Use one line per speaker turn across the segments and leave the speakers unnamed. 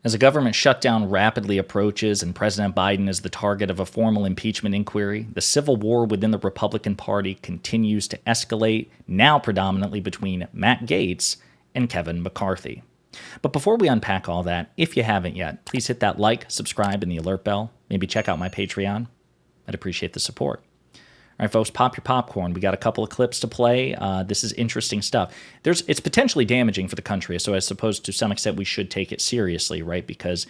As a government shutdown rapidly approaches and President Biden is the target of a formal impeachment inquiry, the civil war within the Republican Party continues to escalate, now predominantly between Matt Gaetz and Kevin McCarthy. But before we unpack all that, if you haven't yet, please hit that like, subscribe, and the alert bell. Maybe check out my Patreon. I'd appreciate the support. All right, folks, pop your popcorn. We got a couple of clips to play. This is interesting stuff. It's potentially damaging for the country, so I suppose to some extent we should take it seriously, right? Because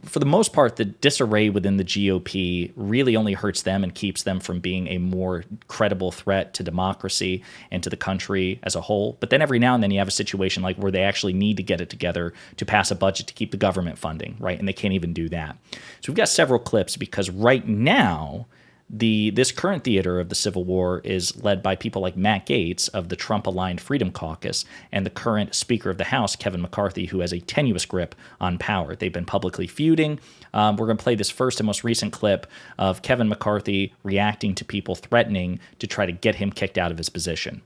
for the most part, the disarray within the GOP really only hurts them and keeps them from being a more credible threat to democracy and to the country as a whole. But then every now and then you have a situation like where they actually need to get it together to pass a budget to keep the government funding, right? And they can't even do that. So we've got several clips because right now, this current theater of the Civil War is led by people like Matt Gaetz of the Trump-aligned Freedom Caucus and the current Speaker of the House, Kevin McCarthy, who has a tenuous grip on power. They've been publicly feuding. We're going to play this first and most recent clip of Kevin McCarthy reacting to people threatening to try to get him kicked out of his position.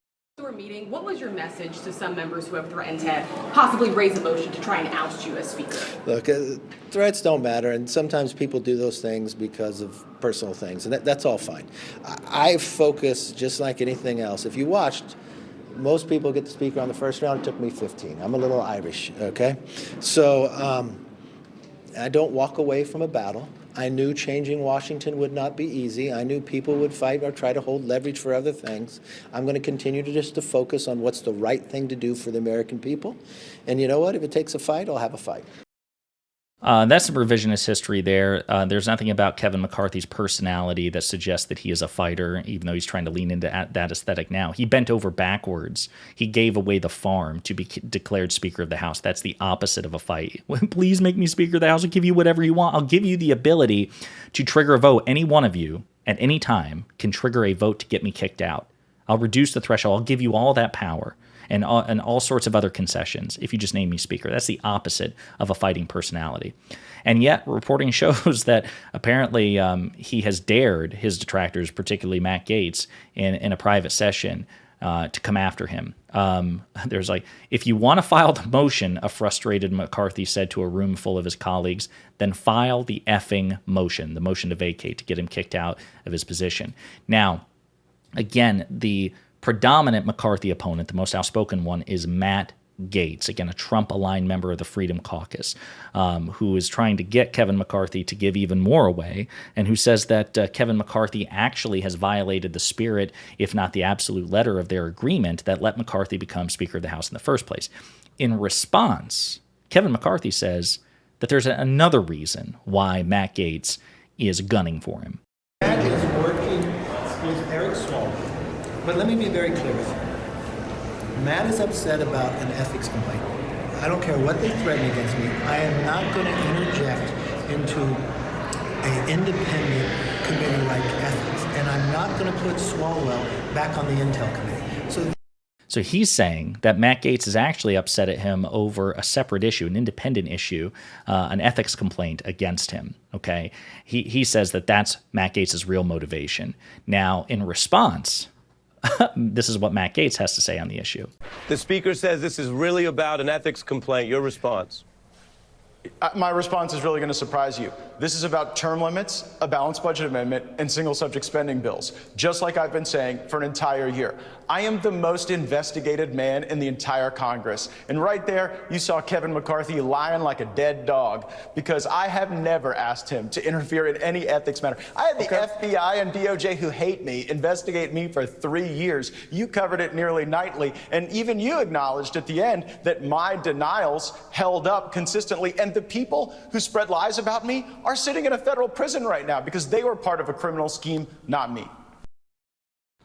Meeting, what was your message to some members who have threatened to possibly raise a motion to try and oust you as Speaker?
Look, threats don't matter, and sometimes people do those things because of personal things, and that's all fine. I focus just like anything else. If you watched, most people get the Speaker on the first round. It took me 15. I'm a little Irish, okay? So I don't walk away from a battle. I knew changing Washington would not be easy. I knew people would fight or try to hold leverage for other things. I'm going to continue to focus on what's the right thing to do for the American people. And you know what? If it takes a fight, I'll have a fight.
That's some revisionist history there. There's nothing about Kevin McCarthy's personality that suggests that he is a fighter, even though he's trying to lean into that aesthetic now. He bent over backwards. He gave away the farm to be declared Speaker of the House. That's the opposite of a fight. Please make me Speaker of the House. I'll give you whatever you want. I'll give you the ability to trigger a vote. Any one of you at any time can trigger a vote to get me kicked out. I'll reduce the threshold. I'll give you all that power. And all sorts of other concessions if you just name me Speaker. That's the opposite of a fighting personality. And yet, reporting shows that apparently he has dared his detractors, particularly Matt Gaetz, in a private session to come after him. There's like, if you want to file the motion, a frustrated McCarthy said to a room full of his colleagues, then file the effing motion, the motion to vacate, to get him kicked out of his position. Now, again, the predominant McCarthy opponent, the most outspoken one, is Matt Gaetz, again, a Trump-aligned member of the Freedom Caucus, who is trying to get Kevin McCarthy to give even more away, and who says that Kevin McCarthy actually has violated the spirit, if not the absolute letter of their agreement that let McCarthy become Speaker of the House in the first place. In response, Kevin McCarthy says that there's another reason why Matt Gaetz is gunning for him.
Matt is working with Eric Swalwell. But let me be very clear with you. Matt is upset about an ethics complaint. I don't care what they threaten against me. I am not going to interject into an independent committee like ethics. And I'm not going to put Swalwell back on the Intel committee.
So he's saying that Matt Gaetz is actually upset at him over a separate issue, an independent issue, an ethics complaint against him. Okay, he says that that's Matt Gaetz's real motivation. Now, in response, this is what Matt Gaetz has to say on the issue.
The Speaker says this is really about an ethics complaint. Your response?
My response is really going to surprise you. This is about term limits, a balanced budget amendment, and single subject spending bills, just like I've been saying for an entire year. I am the most investigated man in the entire Congress. And right there, you saw Kevin McCarthy lying like a dead dog, because I have never asked him to interfere in any ethics matter. I had the FBI and DOJ, who hate me, investigate me for 3 years. You covered it nearly nightly. And even you acknowledged at the end that my denials held up consistently. And the people who spread lies about me are sitting in a federal prison right now because they were part of a criminal scheme, not me.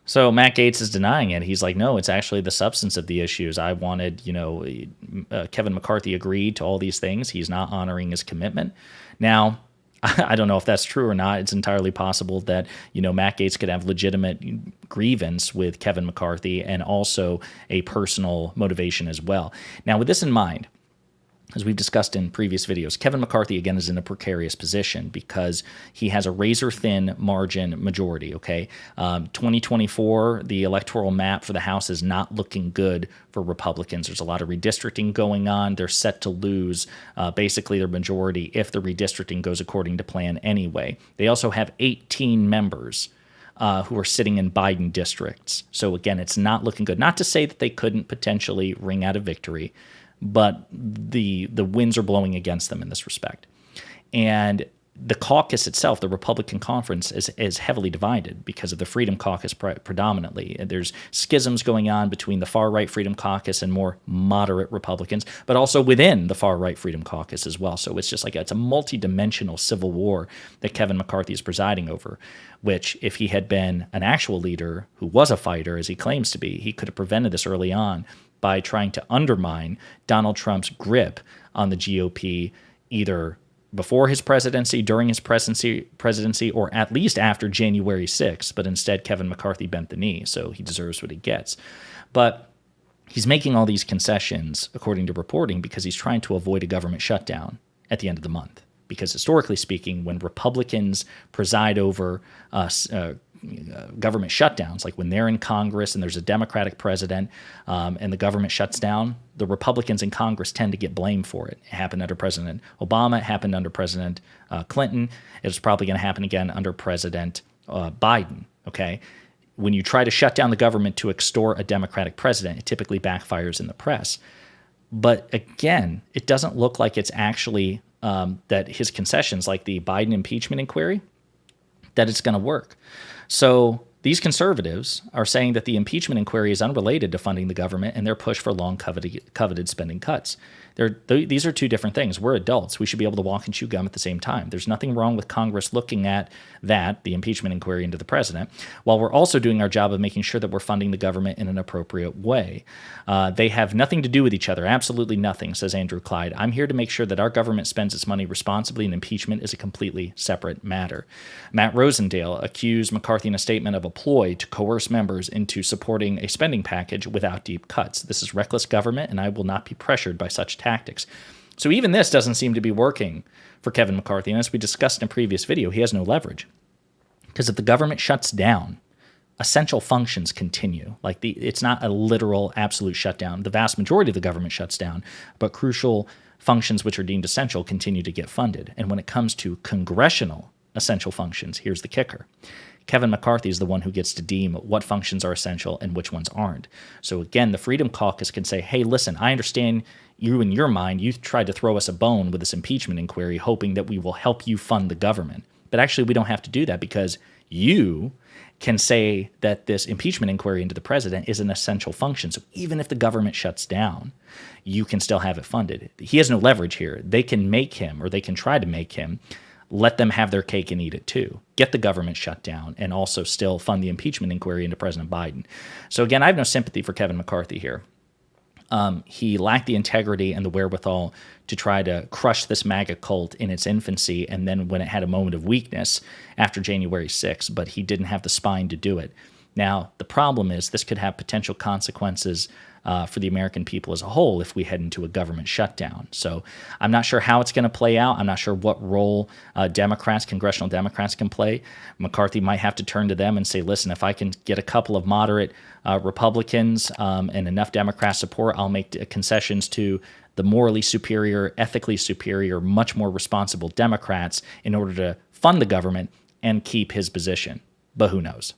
So Matt Gaetz is denying it. He's like, no, it's actually the substance of the issues. I wanted, Kevin McCarthy agreed to all these things. He's not honoring his commitment. Now, I don't know if that's true or not. It's entirely possible that, Matt Gaetz could have legitimate grievance with Kevin McCarthy and also a personal motivation as well. Now, with this in mind, as we've discussed in previous videos, Kevin McCarthy, again, is in a precarious position because he has a razor-thin margin majority, okay? 2024, the electoral map for the House is not looking good for Republicans. There's a lot of redistricting going on. They're set to lose basically their majority if the redistricting goes according to plan anyway. They also have 18 members who are sitting in Biden districts. So again, it's not looking good. Not to say that they couldn't potentially wring out a victory, but the winds are blowing against them in this respect. And the caucus itself, the Republican conference, is heavily divided because of the Freedom Caucus predominantly. And there's schisms going on between the far-right Freedom Caucus and more moderate Republicans, but also within the far-right Freedom Caucus as well. So it's just like it's a multi-dimensional civil war that Kevin McCarthy is presiding over, which if he had been an actual leader who was a fighter, as he claims to be, he could have prevented this early on by trying to undermine Donald Trump's grip on the GOP either before his presidency, during his presidency, or at least after January 6th. But instead, Kevin McCarthy bent the knee, so he deserves what he gets. But he's making all these concessions, according to reporting, because he's trying to avoid a government shutdown at the end of the month. Because historically speaking, when Republicans preside over government shutdowns, like when they're in Congress and there's a Democratic president and the government shuts down, the Republicans in Congress tend to get blamed for it. It happened under President Obama. It happened under President Clinton. It's probably going to happen again under President Biden, okay? When you try to shut down the government to extort a Democratic president, it typically backfires in the press. But again, it doesn't look like it's actually that his concessions, like the Biden impeachment inquiry, that it's going to work. So these conservatives are saying that the impeachment inquiry is unrelated to funding the government and their push for long coveted spending cuts. These are two different things. We're adults. We should be able to walk and chew gum at the same time. There's nothing wrong with Congress looking at that, the impeachment inquiry into the president, while we're also doing our job of making sure that we're funding the government in an appropriate way. They have nothing to do with each other, absolutely nothing, says Andrew Clyde. I'm here to make sure that our government spends its money responsibly, and impeachment is a completely separate matter. Matt Rosendale accused McCarthy in a statement of a ploy to coerce members into supporting a spending package without deep cuts. This is reckless government, and I will not be pressured by such tactics. So even this doesn't seem to be working for Kevin McCarthy. And as we discussed in a previous video, he has no leverage. Because if the government shuts down, essential functions continue. It's not a literal absolute shutdown. The vast majority of the government shuts down, but crucial functions which are deemed essential continue to get funded. And when it comes to congressional essential functions, here's the kicker. Kevin McCarthy is the one who gets to deem what functions are essential and which ones aren't. So again, the Freedom Caucus can say, hey, listen, I understand you in your mind, you tried to throw us a bone with this impeachment inquiry, hoping that we will help you fund the government. But actually, we don't have to do that because you can say that this impeachment inquiry into the president is an essential function. So even if the government shuts down, you can still have it funded. He has no leverage here. They can make him, or they can try to make him, let them have their cake and eat it too. Get the government shut down and also still fund the impeachment inquiry into President Biden. So again, I have no sympathy for Kevin McCarthy here. He lacked the integrity and the wherewithal to try to crush this MAGA cult in its infancy and then when it had a moment of weakness after January 6th, but he didn't have the spine to do it. Now, the problem is this could have potential consequences for the American people as a whole if we head into a government shutdown. So I'm not sure how it's going to play out. I'm not sure what role congressional Democrats can play. McCarthy might have to turn to them and say, listen, if I can get a couple of moderate Republicans and enough Democrat support, I'll make concessions to the morally superior, ethically superior, much more responsible Democrats in order to fund the government and keep his position. But who knows?